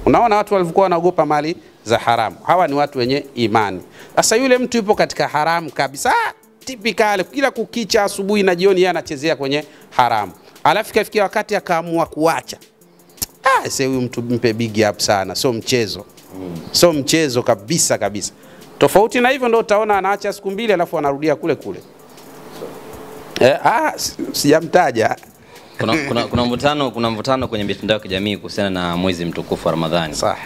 Unaona watu walikuwa wanaogopa mali za haramu. Hawa ni watu wenye imani. Sasa yule mtu yupo katika haramu kabisa, tipikali, kila kukicha asubuhi na jioni yeye anachezea kwenye haramu. Alafu kafikia wakati akaamua kuacha. Sasa huyu mtu mpe big up sana, sio mchezo. Sio mchezo kabisa kabisa. Tofauti na hivyo ndio utaona anaacha siku 2 alafu anarudia kule kule. Sijamtaja. Kuna mvutano kwenye mitandao ya kijamii kuhusiana na mwezi mtukufu wa Ramadhani. Sawa.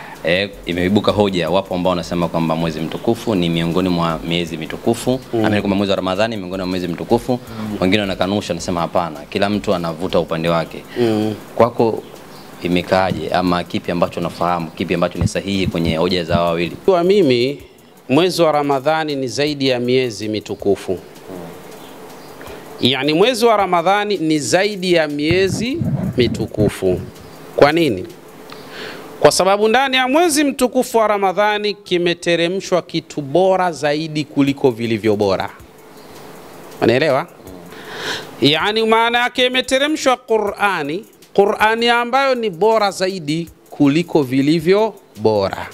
Imeibuka hoja, wapo ambao wanasema kwamba mwezi mtukufu ni miongoni mwa miezi mitukufu, ama kwamba mwezi wa Ramadhani miongoni mwa mwezi mtukufu. Wengine wanakanusha, wanasema hapana, kila mtu anavuta upande wake. Kwako imekaaje, ama kipi ambacho unafahamu, kipi ambacho ni sahihi kwenye hoja za wawili? Kwa mimi mwezi wa Ramadhani ni zaidi ya miezi mitukufu. Yani mwezi wa Ramadhani ni zaidi ya miezi mitukufu. Kwa nini? Kwa sababu ndani ya mwezi mtukufu wa Ramadhani kimeteremshwa kitu bora zaidi kuliko vilivyo bora. Unaelewa? Yani maana yake imeteremshwa Qur'ani ambayo ni bora zaidi kuliko vilivyo bora.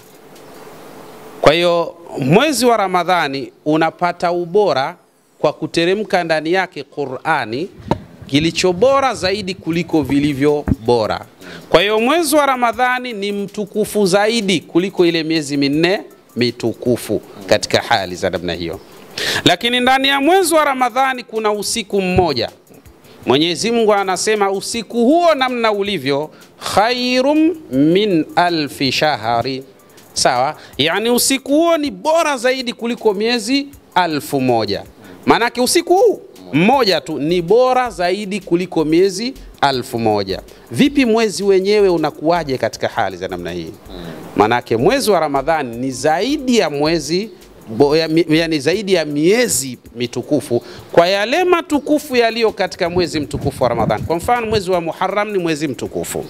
Kwa hiyo mwezi wa Ramadhani unapata ubora kwa kuteremka ndani yake Qur'ani kilicho bora zaidi kuliko vilivyo bora. Kwa hiyo mwezi wa Ramadhani ni mtukufu zaidi kuliko ile miezi 4 mitukufu katika hali za namna hiyo. Lakini ndani ya mwezi wa Ramadhani kuna usiku mmoja. Mwenyezi Mungu anasema usiku huo namna ulivyo khairum min alfi shahari. Sawa? Yani usiku huo ni bora zaidi kuliko miezi 1000. Manake usiku huu mmoja tu ni bora zaidi kuliko miezi 1000. Vipi mwezi wenyewe unakuwaje katika hali za namna hii? Manake mwezi wa Ramadhani ni zaidi ya mwezi, yani zaidi ya miezi mitukufu kwa yale matukufu yaliyo katika mwezi mtukufu wa Ramadhani. Kwa mfano mwezi wa Muharram ni mwezi mtukufu.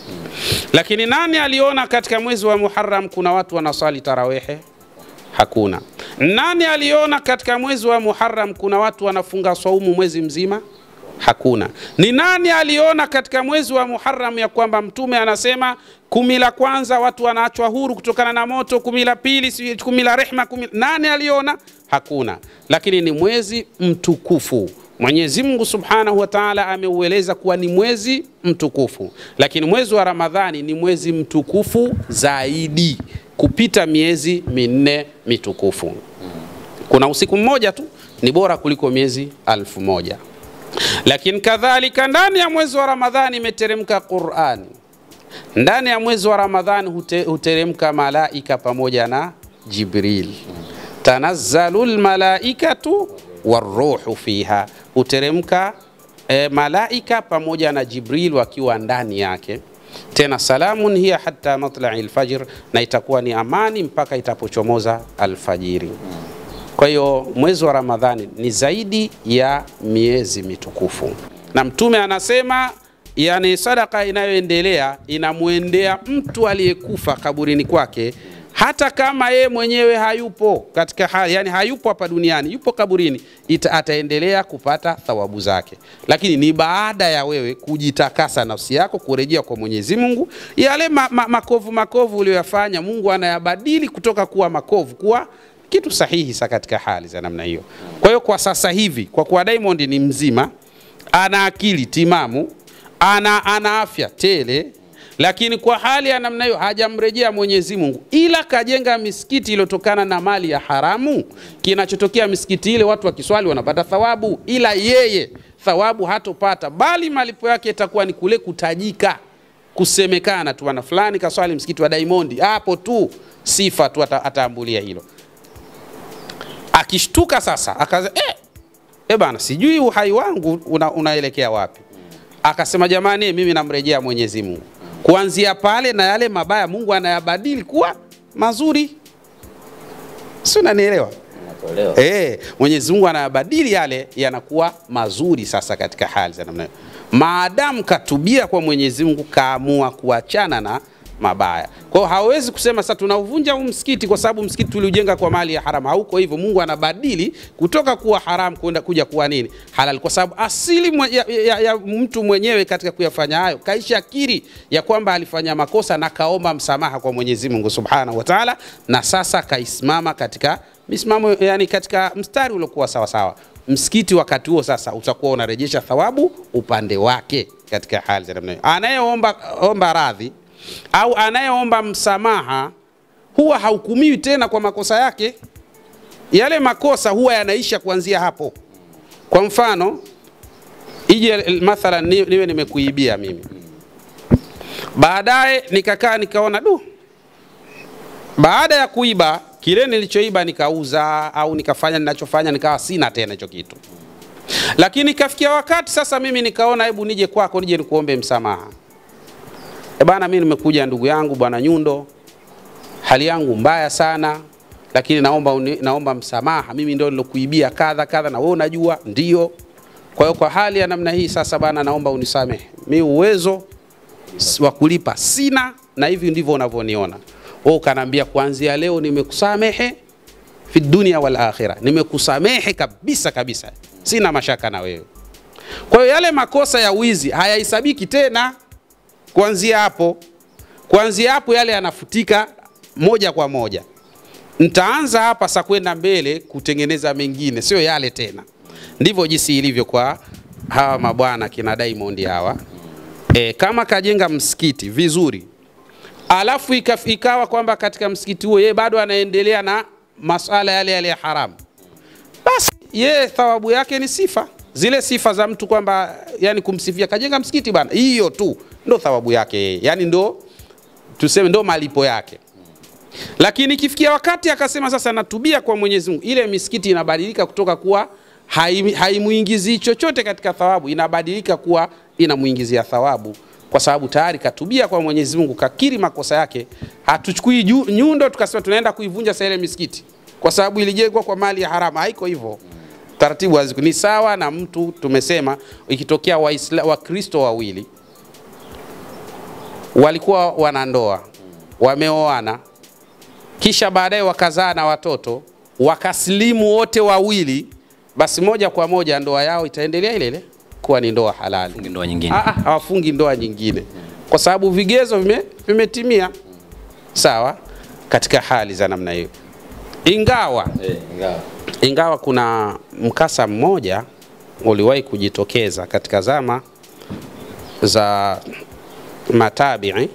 Lakini nani aliona katika mwezi wa Muharram kuna watu wanasali tarawehe? Hakuna. Nani aliona katika mwezi wa Muharram kuna watu wanafunga saumu mwezi mzima? Hakuna. Ni nani aliona katika mwezi wa Muharram ya kwamba Mtume anasema 10 la kwanza watu wanaachwa huru kutokana na moto, 10 la pili, 10 la rehma, 10... Nani aliona? Hakuna. Lakini ni mwezi mtukufu. Mwenyezi Mungu Subhanahu wa Ta'ala ameueleza kuwa ni mwezi mtukufu. Lakini mwezi wa Ramadhani ni mwezi mtukufu zaidi kupita miezi 4 mitukufu. Kuna usiku mmoja tu ni bora kuliko miezi 1000. Lakini kadhalika ndani ya mwezi wa Ramadhani imeteremka Qur'ani. Ndani ya mwezi wa Ramadhani huteremka malaika pamoja na Jibril. Tanazzalul malaikatu waruhu fiha. Huteremka malaika pamoja na Jibril wakiwa ndani yake. Tena salamun hiya hatta matla'il fajr, na itakuwa ni amani mpaka itapochomoza alfajiri. Kwa hiyo mwezi wa Ramadhani ni zaidi ya miezi mitukufu. Na Mtume anasema yani sadaka inayoendelea inamuendea mtu aliyekufa kaburini kwake, hata kama yeye mwenyewe hayupo katika hali, yani hayupo hapa duniani, yupo kaburini, ataendelea kupata thawabu zake. Lakini ni baada ya wewe kujitakasa nafsi yako, kurejea kwa Mwenyezi Mungu. Yale makovu uliyofanya Mungu anayabadili kutoka kuwa makovu kuwa kitu sahihi katika hali za namna hiyo. Kwa hiyo kwa sasa hivi, kwa kuwa Diamond ni mzima, ana akili timamu, ana afya tele, lakini kwa hali ya namna hiyo hajamrejea Mwenyezi Mungu, ila kajenga misikiti iliyotokana na mali ya haramu. Kinachotokea misikiti ile watu wakiswali wanapata thawabu, ila yeye thawabu hatopata, bali malipo yake itakuwa ni kule kutajika, kusemekana tu bwana fulani kaswali msikiti wa Diamond. Hapo tu sifa tu ataambulia hilo. Akishtuka sasa akaza bana, sijui uhai wangu unaelekea wapi. Akasema jamani, mimi namrejea Mwenyezi Mungu. Kuanzia pale na yale mabaya Mungu anayabadili kuwa mazuri. Si unanielewa? Mwenyezi Mungu anayabadili yale yanakuwa mazuri sasa katika hali za namna hiyo. Maadamu katubia kwa Mwenyezi Mungu, kaamua kuachana na mabaya. Kwa hiyo hawezi kusema sasa tunauvunja huu msikiti kwa sababu msikiti tuliujenga kwa mali ya haram. Hauko hivyo. Mungu anabadili kutoka kuwa haram kuja kuwa nini? Halal, kwa sababu asili ya mtu mwenyewe katika kuyafanya hayo kaisha kiri ya kwamba alifanya makosa na kaomba msamaha kwa Mwenyezi Mungu Subhanahu wa Ta'ala, na sasa kaisimama katika misimamo, yani katika mstari uliokuwa sawa sawa. Msikiti wakati huo sasa utakuwa unarejesha thawabu upande wake katika hali za namna hiyo. Anayeomba radhi au anayeomba msamaha huwa hahukumiwi tena kwa makosa yake. Yale makosa huwa yanaisha kuanzia hapo. Kwa mfano, ije mathalan niwe nimekuibia mimi. Baadaye nikakaa nikaona baada ya kuiba kile nilichoiba nikauza au nikafanya ninachofanya nikawa sina tena hicho kitu. Lakini kafikia wakati sasa mimi nikaona hebu nije kwako nije nikuombe msamaha. Bana, mimi nimekuja ndugu yangu bwana Nyundo, hali yangu mbaya sana, lakini naomba msamaha, mimi ndio nilokuibia kadha kadha na wewe unajua. Ndio. Kwa hiyo kwa hali ya namna hii sasa bana, naomba unisamehe, mimi uwezo wa kulipa sina, na hivi ndivyo unavyoniona. Wewe ukaniambia kuanzia leo nimekusamehe fi dunia wal akhirah, nimekusamehe kabisa kabisa, sina mashaka na wewe. Kwa hiyo yale makosa ya wizi hayahesabiki tena. Kuanzia hapo yale yanafutika moja kwa moja. Nitaanza hapa sasa kwenda mbele kutengeneza mengine, sio yale tena. Ndivyo jinsi ilivyo kwa hawa mabwana kina Diamond hawa. Kama kajenga msikiti vizuri, alafu ikawa kwamba katika msikiti huo yeye bado anaendelea na masuala yale ya haramu, basi yeye thawabu yake ni sifa. Zile sifa za mtu kwamba yani kumsifia kajenga msikiti bana, hiyo tu ndo thawabu yake, yani ndo tuseme ndo malipo yake. Lakini kifikia wakati akasema sasa natubia kwa Mwenyezi Mungu, ile misikiti inabadilika kutoka kuwa haimuingizi chochote katika thawabu, inabadilika kuwa inamuingizia thawabu, kwa sababu tayari katubia kwa Mwenyezi Mungu, kakiri makosa yake. Hatuchukui nyundo tukasema tunaenda kuivunja sasa ile misikiti kwa sababu ilijengwa kwa mali ya haramu. Haiko hivyo. Taratibu ni sawa na mtu, tumesema ikitokea Wakristo wawili walikuwa wanandoa, wameoana, kisha baadaye wakazaa na watoto, wakaslimu wote wawili, basi moja kwa moja ndoa yao itaendelea ile ile kuwa ni ndoa halali. Ndoa nyingine. Hawafungi ndoa nyingine kwa sababu vigezo vimetimia. Sawa, katika hali za namna hiyo. Ingawa kuna mkasa mmoja uliwahi kujitokeza katika zama za matabi'i,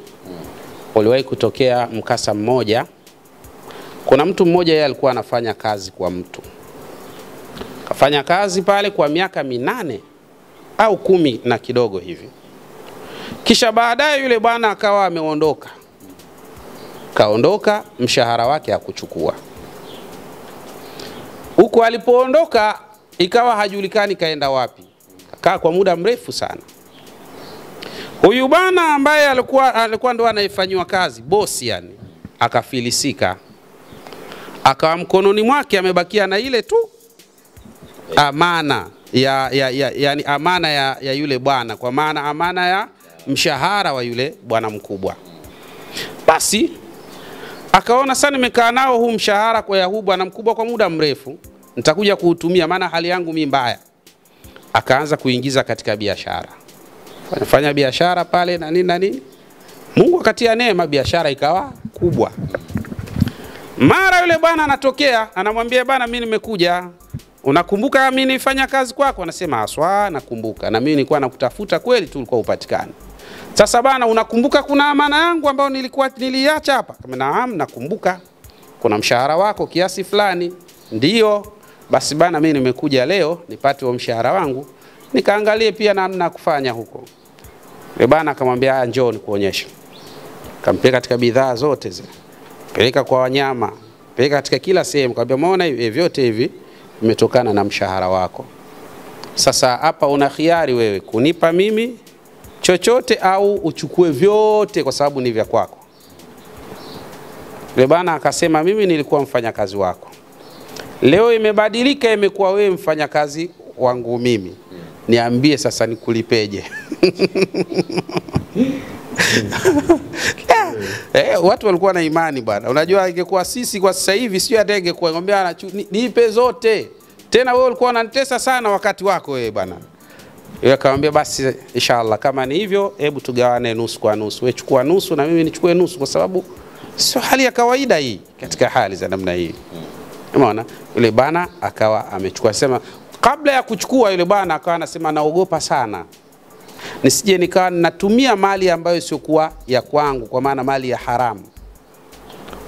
uliwahi kutokea mkasa mmoja. Kuna mtu mmoja yeye alikuwa anafanya kazi kwa mtu, kafanya kazi pale kwa miaka 8 au 10 na kidogo hivi. Kisha baadaye yule bwana akawa ameondoka, kaondoka, mshahara wake hakuchukua. Huko alipoondoka ikawa hajulikani kaenda wapi, kakaa kwa muda mrefu sana. Huyu bwana ambaye alikuwa ndo anayefanywa kazi, bosi yani, akafilisika, akawa mkononi mwake amebakia na ile tu amana yani amana ya yule bwana, kwa maana amana ya mshahara wa yule bwana mkubwa. Basi akaona sana nimekaa nao huu mshahara kwa huu bwana mkubwa kwa muda mrefu, nitakuja kuutumia maana hali yangu mimi mbaya. Akaanza kuingiza katika biashara, fanya biashara pale na nini. Mungu akatia neema, biashara ikawa kubwa. Mara yule bwana anatokea, anamwambia bwana, mimi nimekuja, unakumbuka mimi nifanya kazi kwako? Anasema aswa nakumbuka, na mimi nilikuwa nakutafuta kweli tu ulikuwa upatikane. Sasa bwana, unakumbuka kuna amana yangu ambayo niliacha hapa? Kama naam nakumbuka. Kuna mshahara wako kiasi fulani. Ndio. Basi bwana, mimi nimekuja leo nipate huo mshahara wangu, nikaangalie pia namna kufanya huko. Yule bwana akamwambia njoo nikuonyeshe. Kampeleka katika bidhaa zote zile, peleka kwa wanyama, peleka katika kila sehemu, akamwambia umeona hivi vyote hivi vimetokana na mshahara wako. Sasa hapa una khiari wewe, kunipa mimi chochote au uchukue vyote kwa sababu ni vya kwako. Yule bwana akasema mimi nilikuwa mfanyakazi wako, leo imebadilika, imekuwa wewe mfanyakazi wangu mimi, niambie sasa nikulipeje? Watu walikuwa na imani bwana. Unajua ingekuwa sisi kwa sasa hivi sio hata ingekuwa ngombeana nipe zote. Tena wewe ulikuwa unanitesa sana wakati wako wewe bwana. Yeye akamwambia basi inshallah kama ni hivyo hebu tugawane nusu kwa nusu. Wewe chukua nusu na mimi nichukue nusu kwa sababu sio hali ya kawaida hii katika hali za namna hii. Umeona? Yule bwana akawa amechukua, sema kabla ya kuchukua yule bwana akawa anasema naogopa sana nisije nikawa natumia mali ambayo sio kuwa ya kwangu, kwa maana mali ya haramu.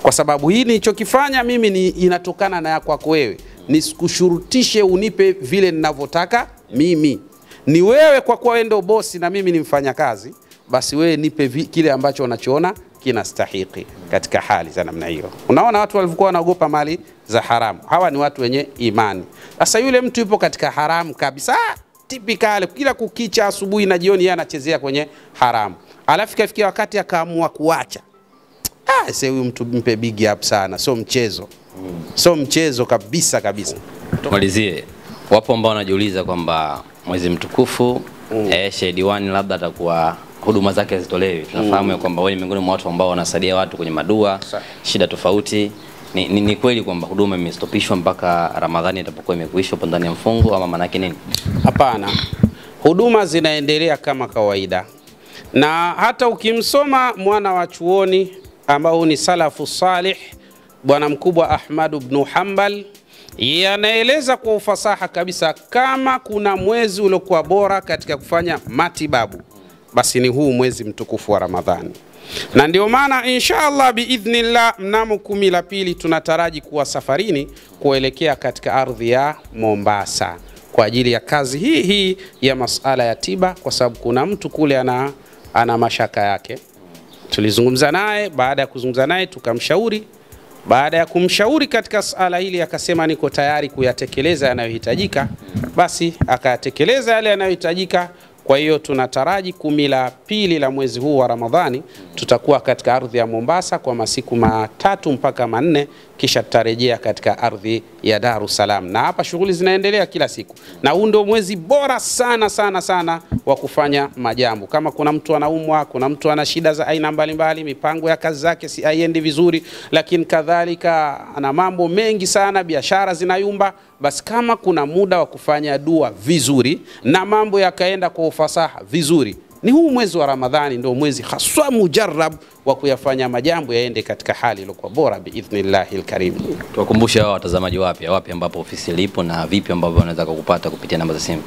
Kwa sababu hii nilichokifanya mimi ni inatokana na ya kwako wewe. Nisikushurutishe unipe vile ninavyotaka mimi. Ni wewe kwa kuwa wewe ndio bosi na mimi ni mfanyakazi, basi wewe nipe kile ambacho unachoona kinastahili katika hali za namna hiyo. Unaona watu walikuwa wanaogopa mali za haramu. Hawa ni watu wenye imani. Sasa yule mtu yupo katika haramu kabisa, typical, kila kukicha asubuhi na jioni yeye anachezea kwenye haramu. Alafu kafikia wakati akaamua kuacha. Sasa huyu mtu mpe big up sana, sio mchezo. Sio mchezo kabisa kabisa. Tumalizie. Wapo ambao wanajiuliza kwamba mwezi mtukufu Shahidi One labda atakuwa huduma zake zitolewe. Tunafahamu kwamba wewe ni miongoni mwa watu ambao wanasaidia watu kwenye madua, shida tofauti. Ni kweli kwamba huduma imestopishwa mpaka Ramadhani itapokuwa imekwisha hapo ndani ya mfungo, ama maana yake nini? Hapana. Huduma zinaendelea kama kawaida. Na hata ukimsoma mwana wa chuoni ambao ni salafu salih, bwana mkubwa Ahmad ibn Hanbal, yanaeleza kwa ufasaha kabisa kama kuna mwezi uliokuwa bora katika kufanya matibabu, basi ni huu mwezi mtukufu wa Ramadhani. Na ndio maana inshallah biidhnillah mnamo 10 la pili tunataraji kuwa safarini kuelekea katika ardhi ya Mombasa kwa ajili ya kazi hii ya masala ya tiba, kwa sababu kuna mtu kule ana mashaka yake. Tulizungumza naye, baada ya kuzungumza naye tukamshauri. Baada ya kumshauri katika sala hili akasema niko tayari kuyatekeleza yanayohitajika, basi akayatekeleza yale yanayohitajika. Kwa hiyo tunataraji 10 la pili la mwezi huu wa Ramadhani tutakuwa katika ardhi ya Mombasa kwa masiku 3 mpaka 4, kisha tutarejea katika ardhi ya Dar es Salaam. Na hapa shughuli zinaendelea kila siku. Na huu ndio mwezi bora sana sana sana wa kufanya majambo. Kama kuna mtu anaumwa, kuna mtu ana shida za aina mbalimbali, mipango ya kazi zake si haiendi vizuri, lakini kadhalika ana mambo mengi sana, biashara zinayumba, basi kama kuna muda wa kufanya dua vizuri na mambo yakaenda kwa ufasaha vizuri, ni huu mwezi wa Ramadhani ndio mwezi haswa mujarrab wa kuyafanya majambo yaende katika hali iliyokuwa bora biidhnillahil karim. Tuwakumbushe hao watazamaji wapi ambapo ofisi lipo na vipi ambavyo wanaweza kukupata kupitia namba za simu.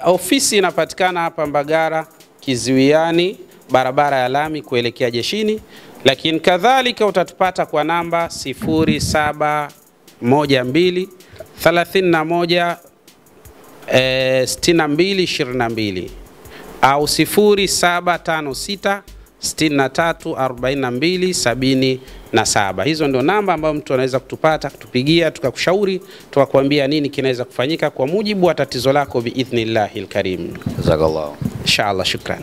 Ofisi inapatikana hapa Mbagara Kiziwiani, barabara ya lami kuelekea jeshini, lakini kadhalika utatupata kwa namba 0712 31 6222 au 0756 634277. Hizo ndio namba ambayo mtu anaweza kutupata, kutupigia, tukakushauri, tukakwambia nini kinaweza kufanyika kwa mujibu wa tatizo lako biidhnillahil karim. Jazakallah. Inshallah, shukran.